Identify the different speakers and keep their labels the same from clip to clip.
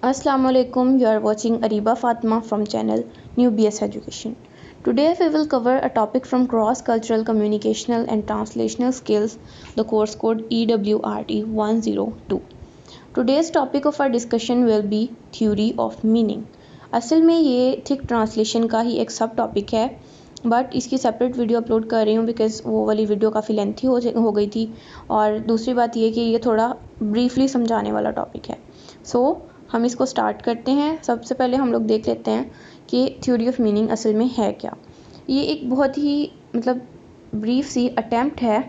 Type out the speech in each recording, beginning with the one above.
Speaker 1: Assalamualaikum, you are watching Ariba Fatma from channel New BS Education. Today we will cover a topic from Cross Cultural Communicational and Translational Skills, the course code EWRT 102. Today's topic of our discussion will be Theory of Meaning. असल में ये thick translation का ही एक सब topic है, but इसकी separate video upload कर रही हूँ बिकॉज़ वो वाली वीडियो काफ़ी लेंथी हो गई थी। और दूसरी बात ये कि ये थोड़ा ब्रीफली समझाने वाला टॉपिक है। हम इसको स्टार्ट करते हैं। सबसे पहले हम लोग देख लेते हैं कि थ्योरी ऑफ मीनिंग असल में है क्या। ये एक बहुत ही ब्रीफ सी अटैम्प्ट है,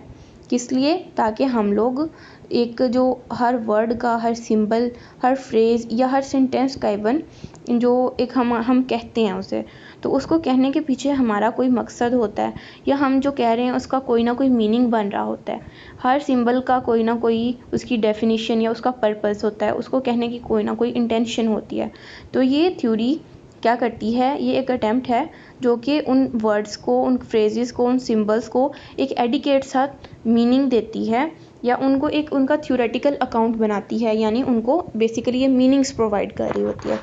Speaker 1: किस लिए, ताकि हम लोग एक जो हर वर्ड का, हर सिंबल, हर फ्रेज़ या हर सेंटेंस का इवन जो एक हम कहते हैं उसे, तो उसको कहने के पीछे हमारा कोई मकसद होता है या हम जो कह रहे हैं उसका कोई ना कोई मीनिंग बन रहा होता है। हर सिंबल का कोई ना कोई उसकी डेफिनेशन या उसका पर्पस होता है, उसको कहने की कोई ना कोई इंटेंशन होती है। तो ये थ्योरी क्या करती है, ये एक अटैम्प्ट है जो कि उन वर्ड्स को, उन फ्रेजेस को, उन सिंबल्स को एक एडिकेट सा मीनिंग देती है या उनको एक उनका थ्योरेटिकल अकाउंट बनाती है, यानी उनको बेसिकली ये मीनिंग्स प्रोवाइड कर रही होती है।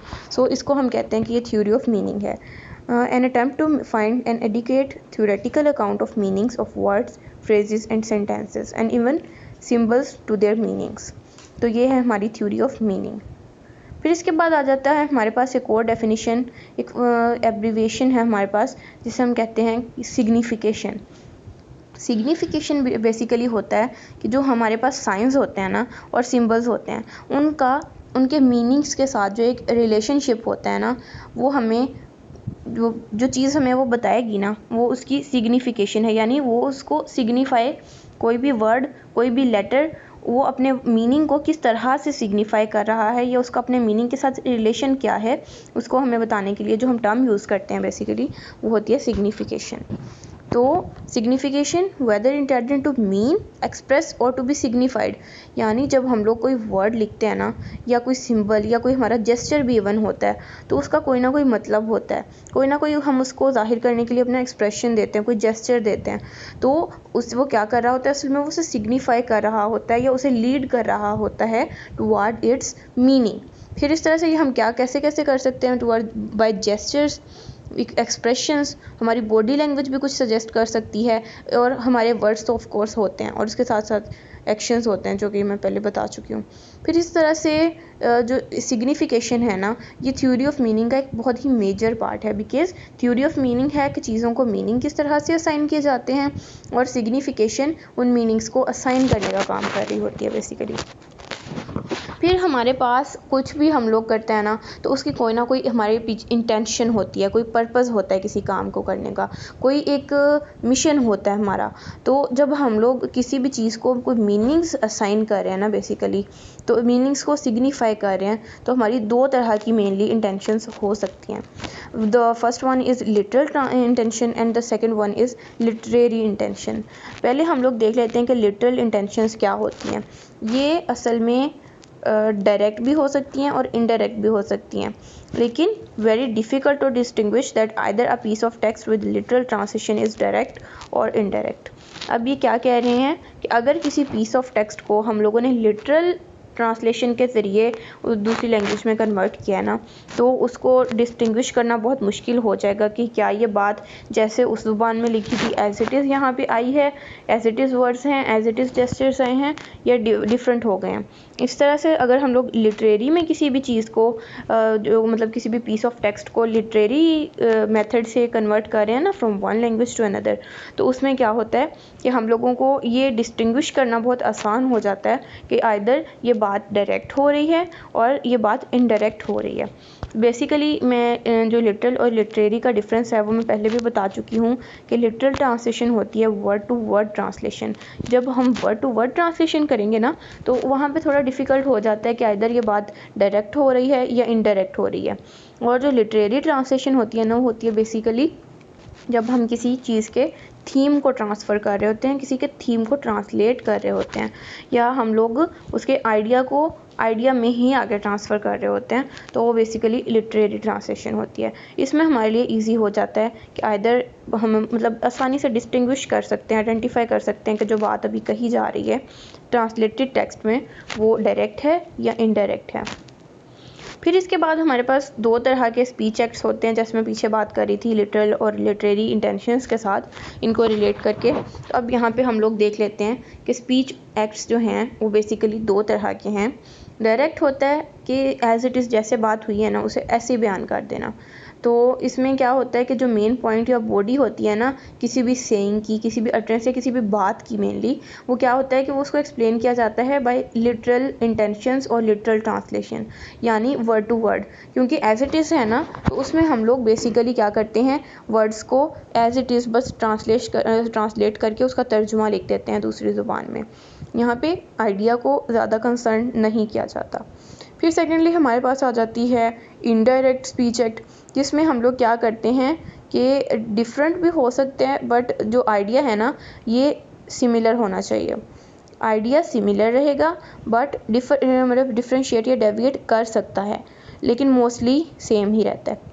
Speaker 1: इसको हम कहते हैं कि ये थ्योरी ऑफ मीनिंग है। An attempt to find and educate theoretical account of meanings of words, phrases and sentences and even symbols to their meanings। तो ये है हमारी थ्योरी ऑफ मीनिंग। फिर इसके बाद आ जाता है हमारे पास एक और डेफिनेशन, एक एब्रीविएशन है हमारे पास, जिसे हम कहते हैं सिग्निफिकेशन। सिग्निफिकेशन बेसिकली होता है कि जो हमारे पास साइंस होते हैं ना और सिंबल्स होते हैं, उनके मीनिंग्स के साथ जो एक रिलेशनशिप होता है ना, वो हमें जो चीज़ हमें वो बताएगी ना, वो उसकी सिग्निफिकेशन है। यानी वो उसको सिग्निफाई, कोई भी वर्ड, कोई भी लेटर, वो अपने मीनिंग को किस तरह से सिग्निफाई कर रहा है या उसका अपने मीनिंग के साथ रिलेशन क्या है, उसको हमें बताने के लिए जो हम टर्म यूज़ करते हैं बेसिकली, वो होती है सिग्निफिकेशन। तो signification whether intended to mean, express और टू बी सिग्निफाइड, यानी जब हम लोग कोई वर्ड लिखते हैं ना, या कोई सिंबल या कोई हमारा जेस्चर भी इवन होता है, तो उसका कोई ना कोई मतलब होता है, कोई ना कोई हम उसको जाहिर करने के लिए अपना एक्सप्रेशन देते हैं, कोई जेस्चर देते हैं। तो वो क्या कर रहा होता है, असल में वो उसे सिग्निफाई कर रहा होता है या उसे लीड कर रहा होता है टुवर्ड इट्स मीनिंग। फिर इस तरह से ये हम क्या कैसे कर सकते हैं, टुवर्ड बाय जेस्चर्स, एक्सप्रेशंस, हमारी बॉडी लैंग्वेज भी कुछ सजेस्ट कर सकती है, और हमारे वर्ड्स तो ऑफ कोर्स होते हैं, और उसके साथ साथ एक्शंस होते हैं जो कि मैं पहले बता चुकी हूँ। फिर इस तरह से जो सिग्निफिकेशन है ना, ये थ्योरी ऑफ मीनिंग का एक बहुत ही मेजर पार्ट है, बिकॉज थ्योरी ऑफ मीनिंग है कि चीज़ों को मीनिंग किस तरह से असाइन किए जाते हैं, और सिग्निफिकेशन उन मीनिंग्स को असाइन करने का काम कर रही होती है बेसिकली। फिर हमारे पास कुछ भी हम लोग करते हैं ना, तो उसकी कोई ना कोई हमारे पीछे इंटेंशन होती है, कोई पर्पस होता है किसी काम को करने का, कोई एक मिशन होता है हमारा। तो जब हम लोग किसी भी चीज़ को कोई मीनिंग्स असाइन कर रहे हैं ना बेसिकली, तो मीनिंग्स को सिग्निफाई कर रहे हैं, तो हमारी दो तरह की मेनली इंटेंशंस हो सकती हैं। The first one is literal intention and the second one is literary intention. पहले हम लोग देख लेते हैं कि लिटरल इंटेंशंस क्या होती हैं। ये असल में डायरेक्ट भी हो सकती हैं और इनडायरेक्ट भी हो सकती हैं, लेकिन very difficult to distinguish that either a piece of text with literal translation is direct और इनडायरेक्ट। अब ये क्या कह रहे हैं कि अगर किसी पीस ऑफ टेक्स्ट को हम लोगों ने लिटरल ट्रांसलेशन के ज़रिए दूसरी लैंग्वेज में कन्वर्ट किया है ना, तो उसको डिस्टिंग्विश करना बहुत मुश्किल हो जाएगा कि क्या ये बात जैसे उस ज़ुबान में लिखी थी एज इट इज़ यहाँ पे आई है, एज इट इज़ वर्ड्स हैं, एज इट इज़ जेस्चर्स आए हैं, या डिफरेंट हो गए हैं। इस तरह से अगर हम लोग लिटरेरी में किसी भी चीज़ को जो किसी भी पीस ऑफ टेक्स्ट को लिटरेरी मेथड से कन्वर्ट कर रहे हैं ना, from one language to another, तो उसमें क्या होता है कि हम लोगों को ये डिस्टिंग्विश करना बहुत आसान हो जाता है कि आइदर ये बात डायरेक्ट हो रही है और ये बात इनडायरेक्ट हो रही है। बेसिकली मैं जो लिटरल और लिटरेरी का डिफरेंस है वो मैं पहले भी बता चुकी हूँ कि लिटरल ट्रांसलेशन होती है वर्ड टू वर्ड ट्रांसलेशन। जब हम वर्ड टू वर्ड ट्रांसलेशन करेंगे ना, तो वहाँ पे थोड़ा डिफ़िकल्ट हो जाता है कि आइदर ये बात डायरेक्ट हो रही है या इनडायरेक्ट हो रही है। और जो लिटरेरी ट्रांसलेशन होती है ना, वो होती है बेसिकली जब हम किसी चीज़ के थीम को ट्रांसफ़र कर रहे होते हैं, किसी के थीम को ट्रांसलेट कर रहे होते हैं, या हम लोग उसके आइडिया में ही आगे ट्रांसफ़र कर रहे होते हैं, तो वो बेसिकली लिटरेरी ट्रांसलेशन होती है। इसमें हमारे लिए इजी हो जाता है कि आइदर हम आसानी से डिस्टिंग्विश कर सकते हैं, आइडेंटिफाई कर सकते हैं कि जो बात अभी कही जा रही है ट्रांसलेटेड टेक्स्ट में, वो डायरेक्ट है या इनडायरेक्ट है। फिर इसके बाद हमारे पास दो तरह के स्पीच एक्ट्स होते हैं, जैसे मैं पीछे बात कर रही थी लिटरल और लिटरेरी इंटेंशंस के साथ इनको रिलेट करके। तो अब यहाँ पे हम लोग देख लेते हैं कि स्पीच एक्ट्स जो हैं वो बेसिकली दो तरह के हैं। डायरेक्ट होता है कि एज इट इज़, जैसे बात हुई है ना उसे ऐसे बयान कर देना। तो इसमें क्या होता है कि जो मेन पॉइंट या बॉडी होती है ना किसी भी सेइंग की, किसी भी अटरेंस या किसी भी बात की, मेनली वो क्या होता है कि वो उसको एक्सप्लेन किया जाता है बाय लिटरल इंटेंशंस और लिटरल ट्रांसलेशन, यानी वर्ड टू वर्ड। क्योंकि एज इट इज़ है ना, तो उसमें हम लोग बेसिकली क्या करते हैं, वर्ड्स को एज इट इज़ बस ट्रांसलेट करके उसका तर्जुमा लिख देते हैं दूसरी ज़ुबान में। यहाँ पे आइडिया को ज़्यादा कंसर्न नहीं किया जाता। फिर सेकेंडली हमारे पास आ जाती है इनडायरेक्ट स्पीच एक्ट, जिसमें हम लोग क्या करते हैं कि डिफरेंट भी हो सकते हैं, बट जो आइडिया है ना ये सिमिलर होना चाहिए। आइडिया सिमिलर रहेगा बट मतलब डिफरेंशिएट या डेविएट कर सकता है, लेकिन मोस्टली सेम ही रहता है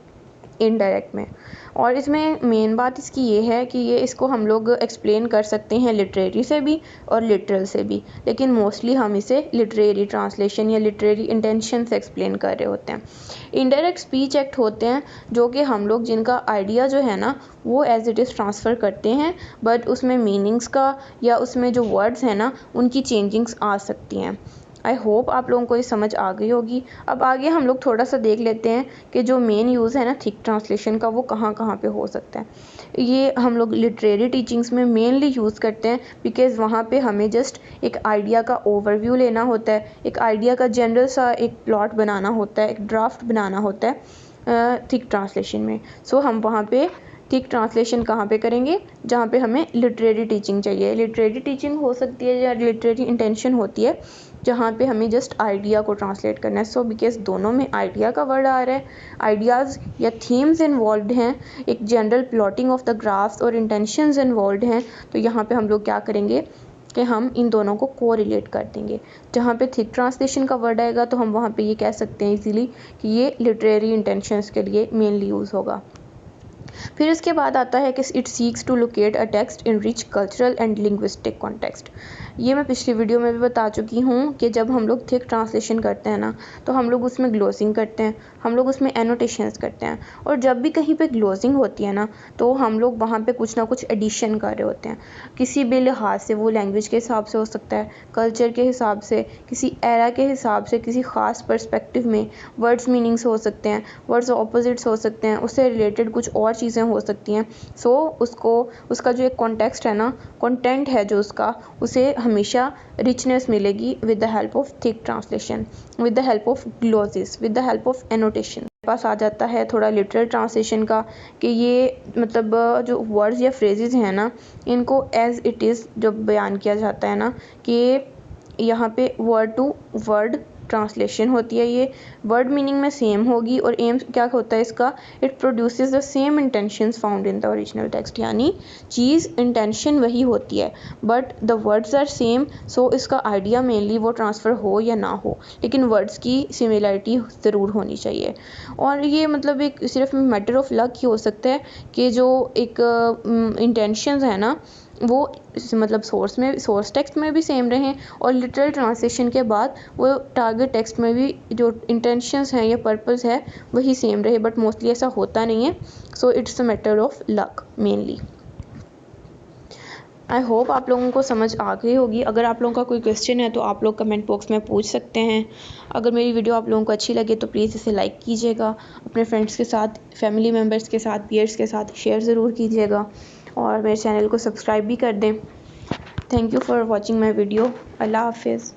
Speaker 1: इनडायरेक्ट में। और इसमें मेन बात इसकी ये है कि ये इसको हम लोग एक्सप्लेन कर सकते हैं लिटरेरी से भी और लिटरल से भी, लेकिन मोस्टली हम इसे लिटरेरी ट्रांसलेशन या लिटरेरी इंटेंशन से एक्सप्लेन कर रहे होते हैं। इनडायरेक्ट स्पीच एक्ट होते हैं जो कि हम लोग जिनका आइडिया जो है ना वो एज इट इज़ ट्रांसफ़र करते हैं, बट उसमें मीनिंग्स का या उसमें जो वर्ड्स हैं ना उनकी चेंजिंग्स आ सकती हैं। आई होप आप लोगों को ये समझ आ गई होगी। अब आगे हम लोग थोड़ा सा देख लेते हैं कि जो मेन यूज़ है ना थिक ट्रांसलेशन का वो कहाँ कहाँ पे हो सकता है। ये हम लोग लिटरेरी टीचिंग्स में मेनली यूज़ करते हैं, बिकॉज़ वहाँ पे हमें जस्ट एक आइडिया का ओवरव्यू लेना होता है, एक आइडिया का जनरल सा एक प्लॉट बनाना होता है, एक ड्राफ्ट बनाना होता है थिक ट्रांसलेशन में। सो हम वहाँ पे थिक ट्रांसलेशन कहाँ पे करेंगे, जहाँ पे हमें लिटरेरी टीचिंग चाहिए। लिटरेरी टीचिंग हो सकती है या लिटरेरी इंटेंशन होती है जहाँ पे हमें जस्ट आइडिया को ट्रांसलेट करना है। सो बिकॉज दोनों में आइडिया का वर्ड आ रहा है, आइडियाज़ या थीम्स इन्वॉल्व हैं, एक general plotting of the graphs और इंटेंशंस इन्वॉल्व हैं, तो यहाँ पे हम लोग क्या करेंगे कि हम इन दोनों को कोरिलेट कर देंगे। जहाँ पे थिक ट्रांसलेशन का वर्ड आएगा तो हम वहाँ पे ये कह सकते हैं इजीली कि ये लिटरेरी इंटेंशंस के लिए मेनली यूज़ होगा। फिर इसके बाद आता है कि it seeks to locate a text in rich cultural and linguistic context. ये मैं पिछली वीडियो में भी बता चुकी हूँ कि जब हम लोग थिक ट्रांसलेशन करते हैं ना तो हम लोग उसमें ग्लोसिंग करते हैं, हम लोग उसमें एनोटेशंस करते हैं, और जब भी कहीं पे ग्लोसिंग होती है ना तो हम लोग वहाँ पे कुछ ना कुछ एडिशन कर रहे होते हैं। किसी भी लिहाज से, वो लैंग्वेज के हिसाब से हो सकता है, कल्चर के हिसाब से, किसी एरा के हिसाब से, किसी ख़ास पर्सपेक्टिव में वर्ड्स मीनिंग्स हो सकते हैं, वर्ड्स ऑपोजिट्स हो सकते हैं, उससे रिलेटेड कुछ और चीज़ें हो सकती हैं। सो उसका जो एक कॉन्टेक्स्ट है ना, कंटेंट है जो उसका, उसे हमेशा रिचनेस मिलेगी with the help of thick translation, with the help of glosses, with the help of annotation. पास आ जाता है थोड़ा लिटरल ट्रांसलेशन का कि ये मतलब जो वर्ड्स या फ्रेजेस हैं ना इनको एज इट इज़ जब बयान किया जाता है ना कि यहाँ पे वर्ड टू वर्ड ट्रांसलेशन होती है, ये वर्ड मीनिंग में सेम होगी, और एम क्या होता है इसका, it produces the same intentions found in the original text, यानी चीज़ इंटेंशन वही होती है but the words are same. So इसका आइडिया मेनली वो ट्रांसफ़र हो या ना हो, लेकिन वर्ड्स की सिमिलरिटी ज़रूर होनी चाहिए। और ये मतलब एक सिर्फ मैटर ऑफ लक ही हो सकता है कि जो एक इंटेंशंस है ना वो मतलब सोर्स टेक्स्ट में भी सेम रहें, और लिटरल ट्रांसलेशन के बाद वो टारगेट टेक्स्ट में भी जो इंटेंशंस हैं या पर्पस है वही सेम रहे, बट मोस्टली ऐसा होता नहीं है। So it's a matter of luck mainly. I hope आप लोगों को समझ आ गई होगी। अगर आप लोगों का कोई क्वेश्चन है तो आप लोग कमेंट बॉक्स में पूछ सकते हैं। अगर मेरी वीडियो आप लोगों को अच्छी लगे तो प्लीज़ इसे लाइक कीजिएगा, अपने फ्रेंड्स के साथ, फैमिली मेम्बर्स के साथ, पीयर्स के साथ शेयर ज़रूर कीजिएगा, और मेरे चैनल को सब्सक्राइब भी कर दें। Thank you for watching my video. अल्लाह हाफिज़।